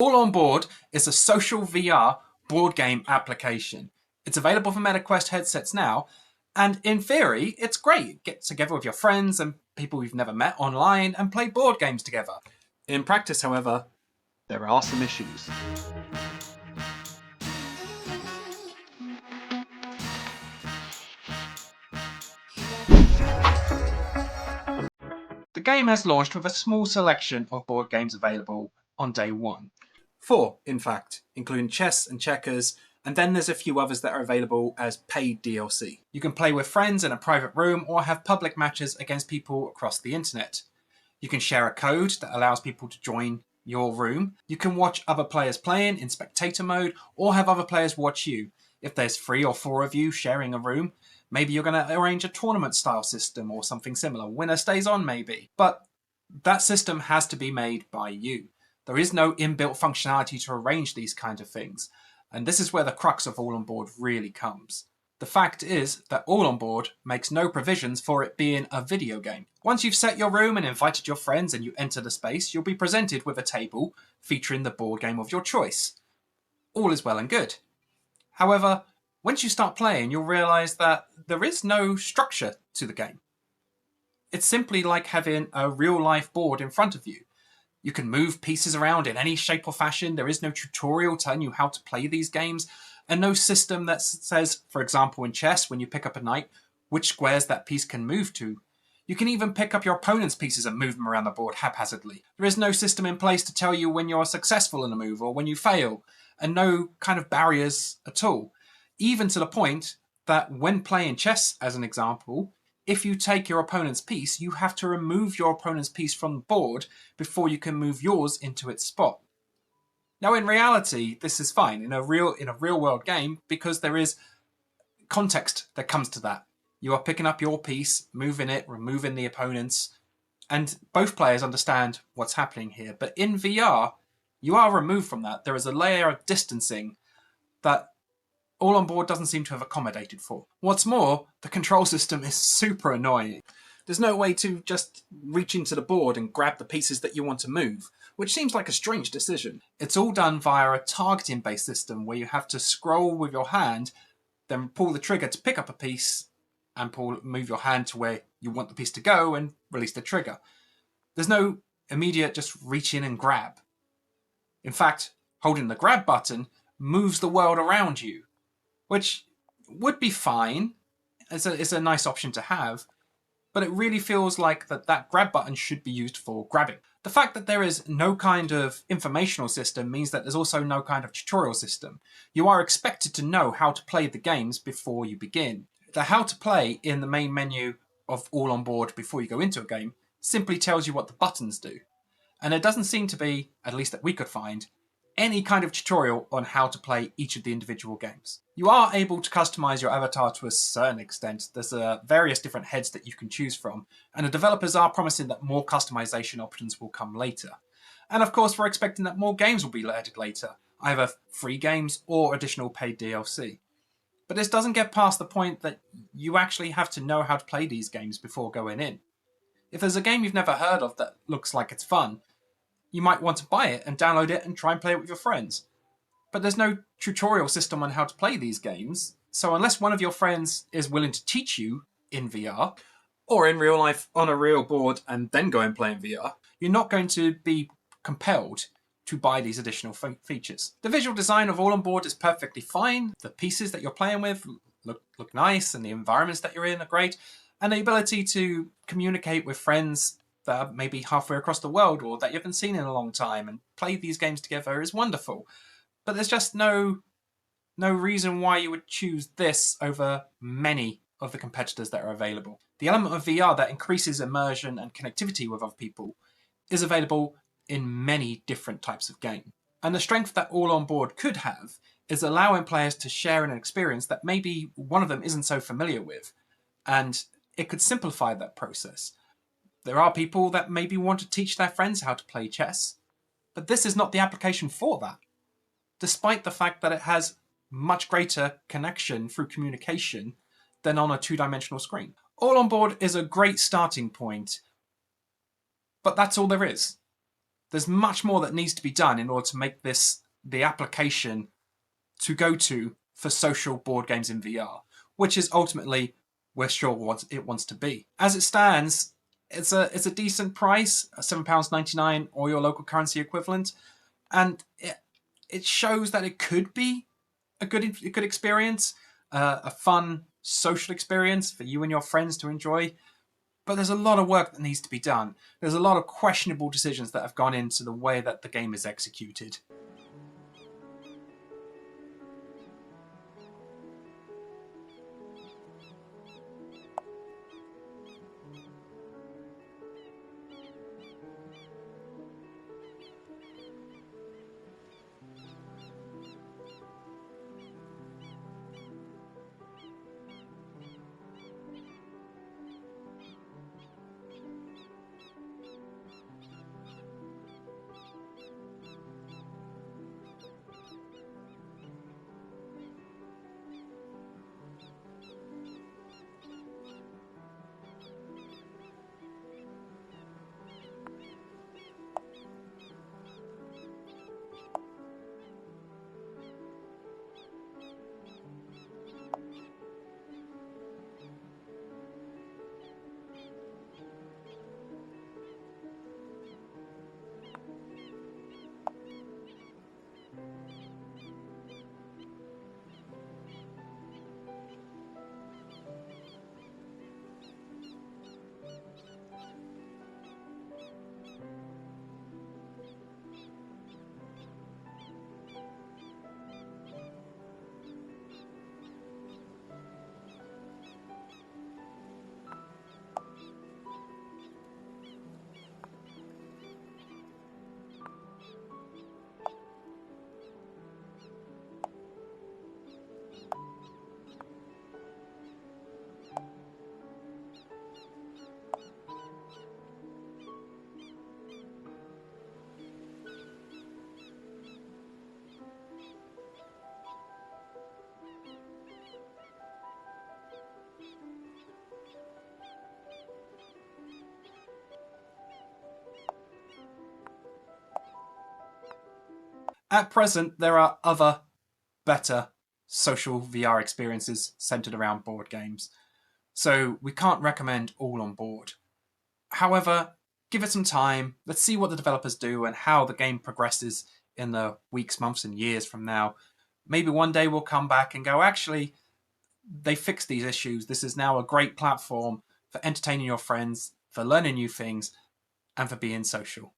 All on Board is a social VR board game application. It's available for MetaQuest headsets now, and in theory, it's great. Get together with your friends and people you've never met online and play board games together. In practice, however, there are some issues. The game has launched with a small selection of board games available on day one. 4, in fact, including chess and checkers, and then there's a few others that are available as paid DLC. You can play with friends in a private room or have public matches against people across the internet. You can share a code that allows people to join your room. You can watch other players playing in spectator mode or have other players watch you. If there's 3 or 4 of you sharing a room, maybe you're going to arrange a tournament style system or something similar. Winner stays on maybe. But that system has to be made by you. There is no inbuilt functionality to arrange these kind of things. And this is where the crux of All On Board really comes. The fact is that All On Board makes no provisions for it being a video game. Once you've set your room and invited your friends and you enter the space, you'll be presented with a table featuring the board game of your choice. All is well and good. However, once you start playing, you'll realise that there is no structure to the game. It's simply like having a real-life board in front of you. You can move pieces around in any shape or fashion. There is no tutorial telling you how to play these games, and no system that says, for example in chess, when you pick up a knight, which squares that piece can move to. You can even pick up your opponent's pieces and move them around the board haphazardly. There is no system in place to tell you when you're successful in a move or when you fail, and no kind of barriers at all. Even to the point that when playing chess, as an example, if you take your opponent's piece, you have to remove your opponent's piece from the board before you can move yours into its spot. Now, in reality, this is fine in a real world game because there is context that comes to that. You are picking up your piece, moving it, removing the opponent's, and both players understand what's happening here. But in VR, you are removed from that. There is a layer of distancing that All On Board doesn't seem to have accommodated for. What's more, the control system is super annoying. There's no way to just reach into the board and grab the pieces that you want to move, which seems like a strange decision. It's all done via a targeting-based system where you have to scroll with your hand, then pull the trigger to pick up a piece, and move your hand to where you want the piece to go and release the trigger. There's no immediate just reach in and grab. In fact, holding the grab button moves the world around you, which would be fine. It's a nice option to have, but it really feels like that grab button should be used for grabbing. The fact that there is no kind of informational system means that there's also no kind of tutorial system. You are expected to know how to play the games before you begin. The how to play in the main menu of All On Board before you go into a game simply tells you what the buttons do. And there doesn't seem to be, at least that we could find, any kind of tutorial on how to play each of the individual games. You are able to customize your avatar to a certain extent. There's various different heads that you can choose from, and the developers are promising that more customization options will come later. And of course, we're expecting that more games will be added later, either free games or additional paid DLC. But this doesn't get past the point that you actually have to know how to play these games before going in. If there's a game you've never heard of that looks like it's fun, you might want to buy it and download it and try and play it with your friends. But there's no tutorial system on how to play these games, so unless one of your friends is willing to teach you in VR, or in real life on a real board and then go and play in VR, you're not going to be compelled to buy these additional features. The visual design of All On Board is perfectly fine. The pieces that you're playing with look nice, and the environments that you're in are great, and the ability to communicate with friends that are maybe halfway across the world or that you haven't seen in a long time and play these games together is wonderful. But there's just no reason why you would choose this over many of the competitors that are available. The element of VR that increases immersion and connectivity with other people is available in many different types of game. And the strength that All On Board could have is allowing players to share an experience that maybe one of them isn't so familiar with, and it could simplify that process. There are people that maybe want to teach their friends how to play chess, but this is not the application for that, despite the fact that it has much greater connection through communication than on a two-dimensional screen. All On Board is a great starting point, but that's all there is. There's much more that needs to be done in order to make this the application to go to for social board games in VR, which is ultimately where Shaw wants to be. As it stands, it's a decent price, £7.99 or your local currency equivalent, and it shows that it could be a good experience, a fun social experience for you and your friends to enjoy. But there's a lot of work that needs to be done. There's a lot of questionable decisions that have gone into the way that the game is executed. At present, there are other better social VR experiences centered around board games, so we can't recommend all on board. However, give it some time. Let's see what the developers do and how the game progresses in the weeks, months, and years from now. Maybe one day we'll come back and go, actually, they fixed these issues. This is now a great platform for entertaining your friends, for learning new things, and for being social.